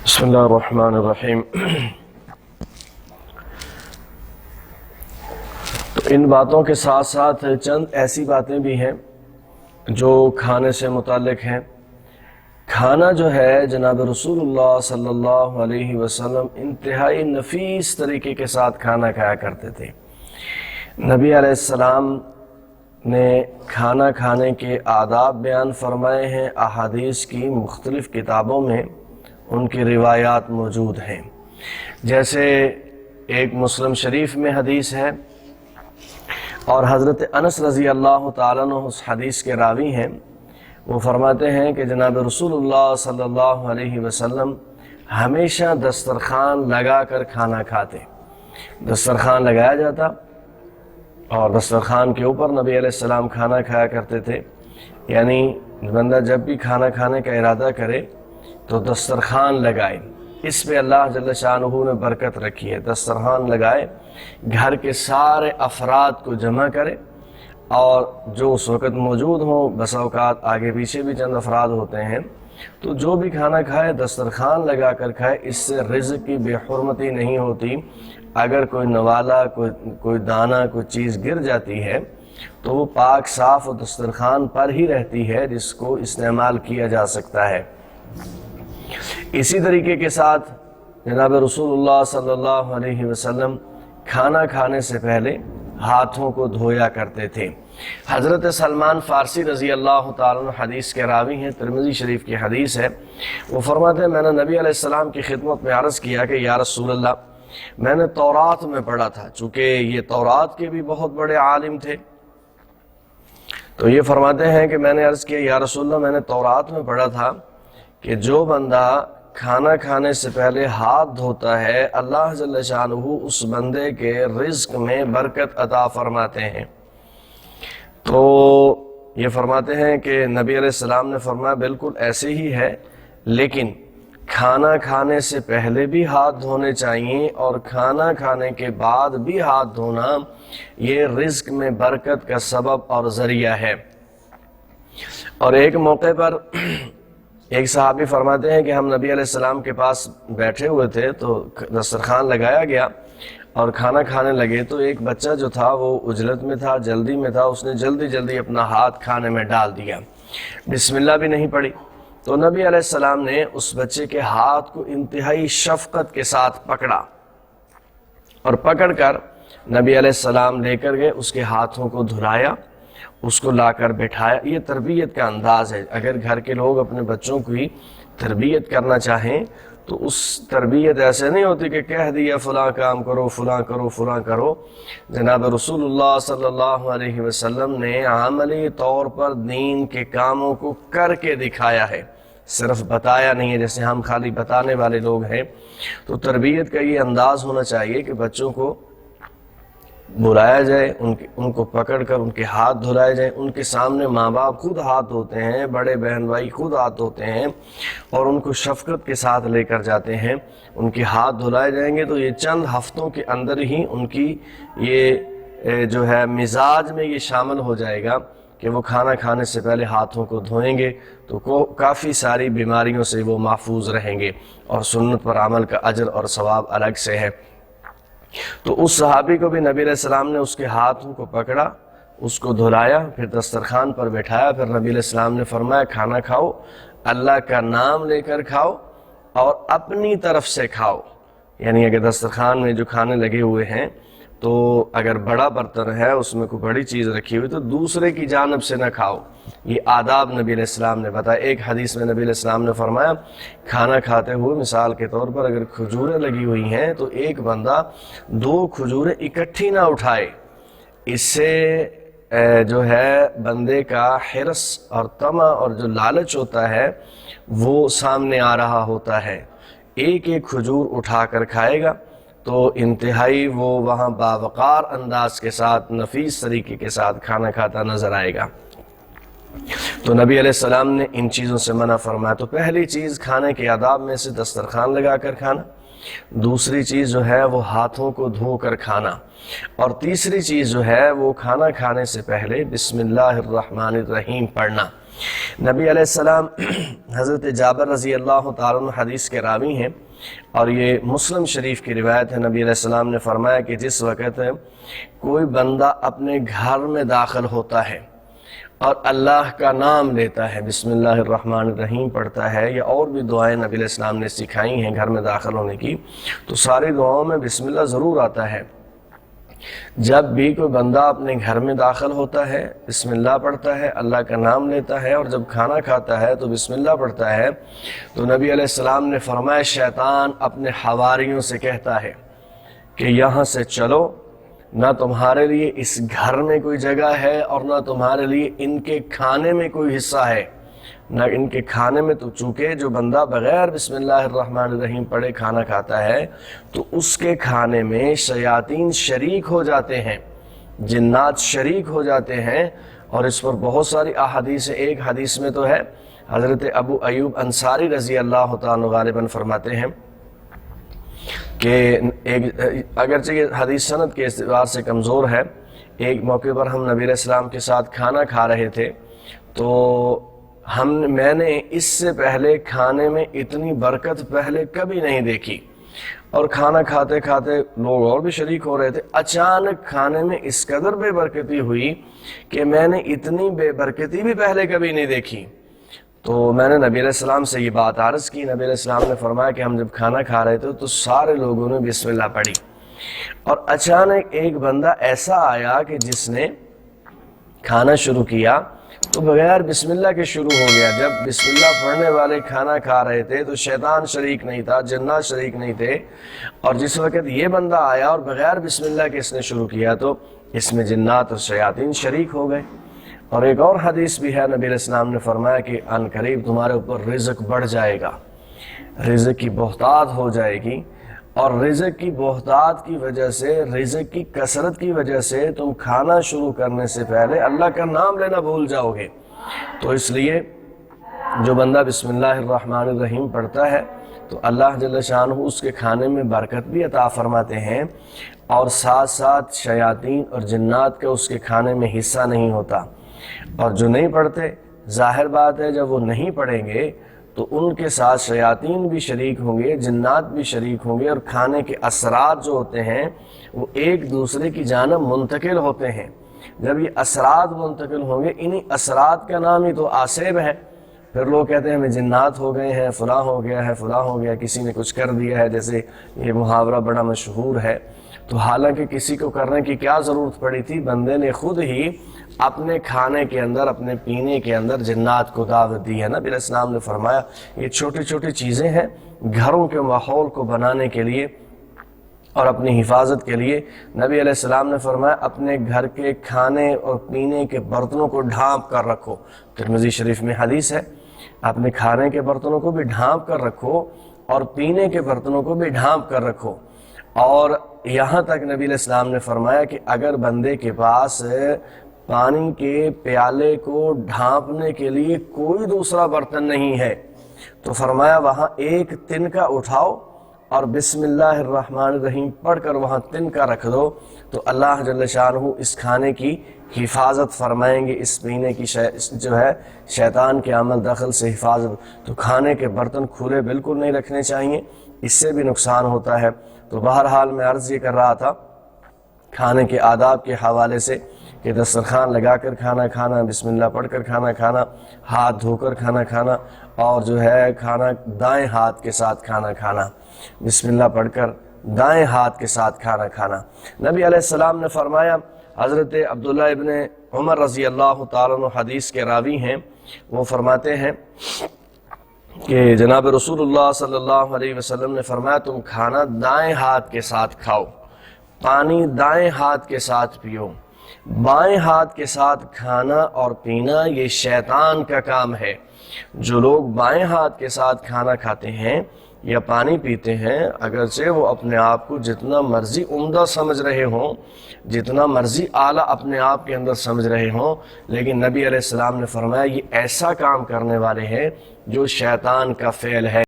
بسم اللہ الرحمن الرحیم۔ تو ان باتوں کے ساتھ ساتھ چند ایسی باتیں بھی ہیں جو کھانے سے متعلق ہیں۔ کھانا جو ہے جناب رسول اللہ صلی اللہ علیہ وسلم انتہائی نفیس طریقے کے ساتھ کھانا کھایا کرتے تھے۔ نبی علیہ السلام نے کھانا کھانے کے آداب بیان فرمائے ہیں، احادیث کی مختلف کتابوں میں ان کی روایات موجود ہیں۔ جیسے ایک مسلم شریف میں حدیث ہے اور حضرت انس رضی اللہ تعالیٰ عنہ اس حدیث کے راوی ہیں۔ وہ فرماتے ہیں کہ جناب رسول اللہ صلی اللہ علیہ وسلم ہمیشہ دسترخوان لگا کر کھانا کھاتے۔ دسترخوان لگایا جاتا اور دسترخوان کے اوپر نبی علیہ السلام کھانا کھایا کرتے تھے۔ یعنی بندہ جب بھی کھانا کھانے کا ارادہ کرے تو دسترخوان لگائے، اس پہ اللہ جل شانہ نے برکت رکھی ہے۔ دسترخوان لگائے، گھر کے سارے افراد کو جمع کرے، اور جو اس وقت موجود ہوں، بس اوقات آگے پیچھے بھی چند افراد ہوتے ہیں، تو جو بھی کھانا کھائے دسترخوان لگا کر کھائے۔ اس سے رزق کی بے حرمتی نہیں ہوتی۔ اگر کوئی نوالا، کوئی دانہ، کوئی چیز گر جاتی ہے تو وہ پاک صاف دسترخوان پر ہی رہتی ہے، جس کو استعمال کیا جا سکتا ہے۔ اسی طریقے کے ساتھ جناب رسول اللہ صلی اللہ علیہ وسلم کھانا کھانے سے پہلے ہاتھوں کو دھویا کرتے تھے۔ حضرت سلمان فارسی رضی اللہ تعالیٰ عنہ حدیث کے راوی ہیں، ترمذی شریف کی حدیث ہے۔ وہ فرماتے ہیں میں نے نبی علیہ السلام کی خدمت میں عرض کیا کہ یا رسول اللہ، میں نے تورات میں پڑھا تھا، چونکہ یہ تورات کے بھی بہت بڑے عالم تھے، تو یہ فرماتے ہیں کہ میں نے عرض کیا یا رسول اللہ، میں نے تورات میں پڑھا تھا کہ جو بندہ کھانا کھانے سے پہلے ہاتھ دھوتا ہے، اللہ جل شانہ اس بندے کے رزق میں برکت عطا فرماتے ہیں۔ تو یہ فرماتے ہیں کہ نبی علیہ السلام نے فرمایا بالکل ایسے ہی ہے، لیکن کھانا کھانے سے پہلے بھی ہاتھ دھونے چاہیے اور کھانا کھانے کے بعد بھی ہاتھ دھونا یہ رزق میں برکت کا سبب اور ذریعہ ہے۔ اور ایک موقع پر ایک صحابی فرماتے ہیں کہ ہم نبی علیہ السلام کے پاس بیٹھے ہوئے تھے، تو دسترخوان لگایا گیا اور کھانا کھانے لگے، تو ایک بچہ جو تھا وہ عجلت میں تھا، جلدی میں تھا، اس نے جلدی جلدی اپنا ہاتھ کھانے میں ڈال دیا، بسم اللہ بھی نہیں پڑھی۔ تو نبی علیہ السلام نے اس بچے کے ہاتھ کو انتہائی شفقت کے ساتھ پکڑا، اور پکڑ کر نبی علیہ السلام لے کر گئے، اس کے ہاتھوں کو دھلایا، اس کو لا کر بٹھایا۔ یہ تربیت کا انداز ہے۔ اگر گھر کے لوگ اپنے بچوں کی تربیت کرنا چاہیں تو اس تربیت ایسے نہیں ہوتی کہ کہہ دیا فلاں کام کرو، فلاں کرو، فلاں کرو۔ جناب رسول اللہ صلی اللہ علیہ وسلم نے عملی طور پر دین کے کاموں کو کر کے دکھایا ہے، صرف بتایا نہیں ہے جیسے ہم خالی بتانے والے لوگ ہیں۔ تو تربیت کا یہ انداز ہونا چاہیے کہ بچوں کو بلایا جائے، ان کو پکڑ کر ان کے ہاتھ دھلائے جائیں۔ ان کے سامنے ماں باپ خود ہاتھ دھوتے ہیں، بڑے بہن بھائی خود ہاتھ دھوتے ہیں اور ان کو شفقت کے ساتھ لے کر جاتے ہیں۔ ان کے ہاتھ دھلائے جائیں گے تو یہ چند ہفتوں کے اندر ہی ان کی یہ جو ہے مزاج میں یہ شامل ہو جائے گا کہ وہ کھانا کھانے سے پہلے ہاتھوں کو دھوئیں گے، تو کافی ساری بیماریوں سے وہ محفوظ رہیں گے، اور سنت پر عمل کا اجر اور ثواب الگ سے ہے۔ تو اس صحابی کو بھی نبی علیہ السلام نے اس کے ہاتھوں کو پکڑا، اس کو دھلایا، پھر دسترخوان پر بٹھایا، پھر نبی علیہ السلام نے فرمایا کھانا کھاؤ، اللہ کا نام لے کر کھاؤ اور اپنی طرف سے کھاؤ۔ یعنی اگر دسترخوان میں جو کھانے لگے ہوئے ہیں تو اگر بڑا برتن ہے، اس میں کوئی بڑی چیز رکھی ہوئی، تو دوسرے کی جانب سے نہ کھاؤ۔ یہ آداب نبی علیہ السلام نے بتایا۔ ایک حدیث میں نبی علیہ السلام نے فرمایا کھانا کھاتے ہوئے مثال کے طور پر اگر کھجوریں لگی ہوئی ہیں تو ایک بندہ 2 کھجوریں اکٹھی نہ اٹھائے، اس سے جو ہے بندے کا حرص اور طمع اور جو لالچ ہوتا ہے وہ سامنے آ رہا ہوتا ہے۔ ایک ایک کھجور اٹھا کر کھائے گا تو انتہائی وہ وہاں باوقار انداز کے ساتھ، نفیس طریقے کے ساتھ کھانا کھاتا نظر آئے گا۔ تو نبی علیہ السلام نے ان چیزوں سے منع فرمایا۔ تو پہلی چیز کھانے کے آداب میں سے دسترخوان لگا کر کھانا، دوسری چیز جو ہے وہ ہاتھوں کو دھو کر کھانا، اور تیسری چیز جو ہے وہ کھانا کھانے سے پہلے بسم اللہ الرحمن الرحیم پڑھنا۔ نبی علیہ السلام حضرت جابر رضی اللہ تعالیٰ عنہ حدیث کے راوی ہیں، اور یہ مسلم شریف کی روایت ہے۔ نبی علیہ السلام نے فرمایا کہ جس وقت کوئی بندہ اپنے گھر میں داخل ہوتا ہے اور اللہ کا نام لیتا ہے، بسم اللہ الرحمن الرحیم پڑھتا ہے، یا اور بھی دعائیں نبی علیہ السلام نے سکھائی ہیں گھر میں داخل ہونے کی، تو ساری دعاؤں میں بسم اللہ ضرور آتا ہے۔ جب بھی کوئی بندہ اپنے گھر میں داخل ہوتا ہے بسم اللہ پڑھتا ہے، اللہ کا نام لیتا ہے، اور جب کھانا کھاتا ہے تو بسم اللہ پڑھتا ہے، تو نبی علیہ السلام نے فرمایا شیطان اپنے حواریوں سے کہتا ہے کہ یہاں سے چلو، نہ تمہارے لیے اس گھر میں کوئی جگہ ہے اور نہ تمہارے لیے ان کے کھانے میں کوئی حصہ ہے، نہ ان کے کھانے میں۔ تو چونکہ جو بندہ بغیر بسم اللہ الرحمن الرحیم پڑھے کھانا کھاتا ہے تو اس کے کھانے میں شیاطین شریک ہو جاتے ہیں، جنات شریک ہو جاتے ہیں، اور اس پر بہت ساری احادیث ہیں۔ ایک حدیث میں تو ہے حضرت ابو ایوب انصاری رضی اللہ تعالیٰ غالباً فرماتے ہیں کہ اگرچہ یہ حدیث سند کے اعتبار سے کمزور ہے، ایک موقع پر ہم نبی علیہ السلام کے ساتھ کھانا کھا رہے تھے، تو میں نے اس سے پہلے کھانے میں اتنی برکت پہلے کبھی نہیں دیکھی، اور کھانا کھاتے کھاتے لوگ اور بھی شریک ہو رہے تھے، اچانک کھانے میں اس قدر بے برکتی ہوئی کہ میں نے اتنی بے برکتی بھی پہلے کبھی نہیں دیکھی۔ تو میں نے نبی علیہ السلام سے یہ بات عرض کی، نبی علیہ السلام نے فرمایا کہ ہم جب کھانا کھا رہے تھے تو سارے لوگوں نے بسم اللہ پڑھی، اور اچانک ایک بندہ ایسا آیا کہ جس نے کھانا شروع کیا تو بغیر بسم اللہ کے شروع ہو گیا۔ جب بسم اللہ پڑھنے والے کھانا کھا رہے تھے تو شیطان شریک نہیں تھا، جنات شریک نہیں تھے، اور جس وقت یہ بندہ آیا اور بغیر بسم اللہ کے اس نے شروع کیا تو اس میں جنات اور شیاطین شریک ہو گئے۔ اور ایک اور حدیث بھی ہے، نبی علیہ السلام نے فرمایا کہ ان قریب تمہارے اوپر رزق بڑھ جائے گا، رزق کی بہتات ہو جائے گی، اور رزق کی بہتات کی وجہ سے، رزق کی کثرت کی وجہ سے تم کھانا شروع کرنے سے پہلے اللہ کا نام لینا بھول جاؤ گے۔ تو اس لیے جو بندہ بسم اللہ الرحمن الرحیم پڑھتا ہے تو اللہ جل شانہ اس کے کھانے میں برکت بھی عطا فرماتے ہیں، اور ساتھ ساتھ شیاطین اور جنات کا اس کے کھانے میں حصہ نہیں ہوتا۔ اور جو نہیں پڑھتے، ظاہر بات ہے جب وہ نہیں پڑھیں گے تو ان کے ساتھ شیاطین بھی شریک ہوں گے، جنات بھی شریک ہوں گے، اور کھانے کے اثرات جو ہوتے ہیں وہ ایک دوسرے کی جانب منتقل ہوتے ہیں۔ جب یہ اثرات منتقل ہوں گے، انہی اثرات کا نام ہی تو آسیب ہے۔ پھر لوگ کہتے ہیں ہمیں جنات ہو گئے ہیں، فلاں ہو گیا ہے، فلاں ہو گیا، کسی نے کچھ کر دیا ہے، جیسے یہ محاورہ بڑا مشہور ہے۔ تو حالانکہ کسی کو کرنے کی کیا ضرورت پڑی تھی، بندے نے خود ہی اپنے کھانے کے اندر، اپنے پینے کے اندر جنات کو دعوت دی ہے۔ نبی علیہ السلام نے فرمایا یہ چھوٹی چھوٹی چیزیں ہیں گھروں کے ماحول کو بنانے کے لیے اور اپنی حفاظت کے لیے۔ نبی علیہ السلام نے فرمایا اپنے گھر کے کھانے اور پینے کے برتنوں کو ڈھانپ کر رکھو، ترمذی شریف میں حدیث ہے، اپنے کھانے کے برتنوں کو بھی ڈھانپ کر رکھو اور پینے کے برتنوں کو بھی ڈھانپ کر رکھو۔ اور یہاں تک نبی علیہ السلام نے فرمایا کہ اگر بندے کے پاس پانی کے پیالے کو ڈھانپنے کے لیے کوئی دوسرا برتن نہیں ہے تو فرمایا وہاں ایک تنکا اٹھاؤ اور بسم اللہ الرحمن الرحیم پڑھ کر وہاں تنکا رکھ دو، تو اللہ جل شانہ اس کھانے کی حفاظت فرمائیں گے، اس پینے کی جو ہے شیطان کے عمل دخل سے حفاظت۔ تو کھانے کے برتن کھلے بالکل نہیں رکھنے چاہیے، اس سے بھی نقصان ہوتا ہے۔ تو بہرحال میں عرض یہ کر رہا تھا کھانے کے آداب کے حوالے سے کہ دسترخوان لگا کر کھانا کھانا، بسم اللہ پڑھ کر کھانا کھانا، ہاتھ دھو کر کھانا کھانا، اور جو ہے کھانا دائیں ہاتھ کے ساتھ کھانا کھانا، بسم اللہ پڑھ کر دائیں ہاتھ کے ساتھ کھانا کھانا۔ نبی علیہ السلام نے فرمایا، حضرت عبداللہ ابن عمر رضی اللہ تعالیٰ عنہ حدیث کے راوی ہیں، وہ فرماتے ہیں کہ جناب رسول اللہ صلی اللہ علیہ وسلم نے فرمایا تم کھانا دائیں ہاتھ کے ساتھ کھاؤ، پانی دائیں ہاتھ کے ساتھ پیو، بائیں ہاتھ کے ساتھ کھانا اور پینا یہ شیطان کا کام ہے۔ جو لوگ بائیں ہاتھ کے ساتھ کھانا کھاتے ہیں یا پانی پیتے ہیں، اگرچہ وہ اپنے آپ کو جتنا مرضی عمدہ سمجھ رہے ہوں، جتنا مرضی اعلیٰ اپنے آپ کے اندر سمجھ رہے ہوں، لیکن نبی علیہ السلام نے فرمایا یہ ایسا کام کرنے والے ہیں جو شیطان کا فعل ہے۔